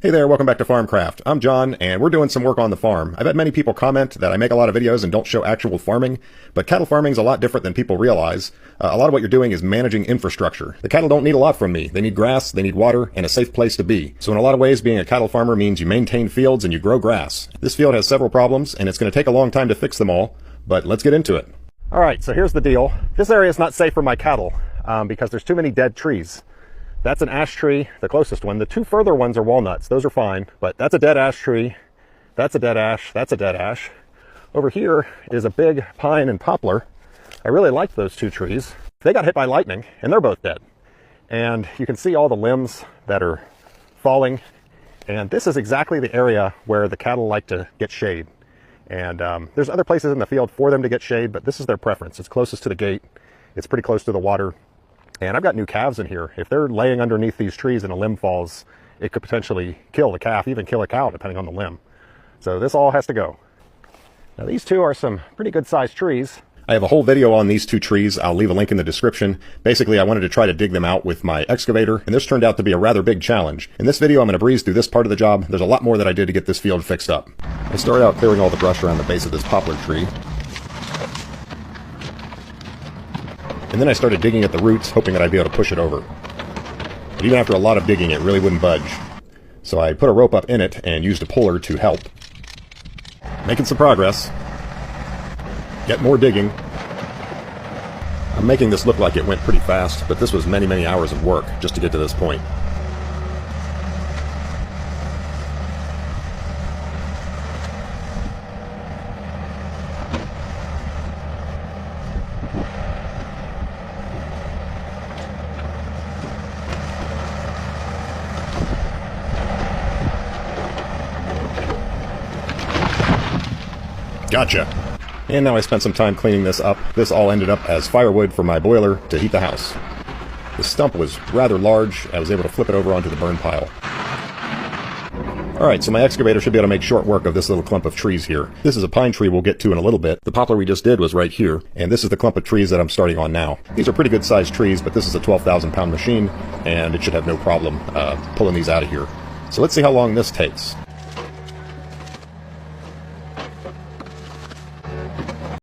Hey there, welcome back to Farmcraft. I'm John, and we're doing some work on the farm. I've had many people comment that I make a lot of videos and don't show actual farming, but cattle farming is a lot different than people realize. A lot of what you're doing is managing infrastructure. The cattle don't need a lot from me. They need grass, they need water, and a safe place to be. So in a lot of ways, being a cattle farmer means you maintain fields and you grow grass. This field has several problems, and it's going to take a long time to fix them all, but let's get into it. All right, so here's the deal. This area is not safe for my cattle because there's too many dead trees. That's an ash tree, the closest one. The two further ones are walnuts. Those are fine, but that's a dead ash tree. That's a dead ash. That's a dead ash. Over here is a big pine and poplar. I really like those two trees. They got hit by lightning and they're both dead. And you can see all the limbs that are falling. And this is exactly the area where the cattle like to get shade. And there's other places in the field for them to get shade, but this is their preference. It's closest to the gate. It's pretty close to the water. And I've got new calves in here. If they're laying underneath these trees and a limb falls, it could potentially kill the calf, even kill a cow, depending on the limb. So this all has to go. Now these two are some pretty good sized trees. I have a whole video on these two trees. I'll leave a link in the description. Basically, I wanted to try to dig them out with my excavator, and this turned out to be a rather big challenge. In this video, I'm going to breeze through this part of the job. There's a lot more that I did to get this field fixed up. I started out clearing all the brush around the base of this poplar tree. And then I started digging at the roots, hoping that I'd be able to push it over. But even after a lot of digging, it really wouldn't budge. So I put a rope up in it and used a puller to help. Making some progress. Get more digging. I'm making this look like it went pretty fast, but this was many, many hours of work just to get to this point. Gotcha. And now I spent some time cleaning this up. This all ended up as firewood for my boiler to heat the house. The stump was rather large. I was able to flip it over onto the burn pile. Alright, so my excavator should be able to make short work of this little clump of trees here. This is a pine tree we'll get to in a little bit. The poplar we just did was right here, and this is the clump of trees that I'm starting on now. These are pretty good sized trees, but this is a 12,000 pound machine, and it should have no problem pulling these out of here. So let's see how long this takes.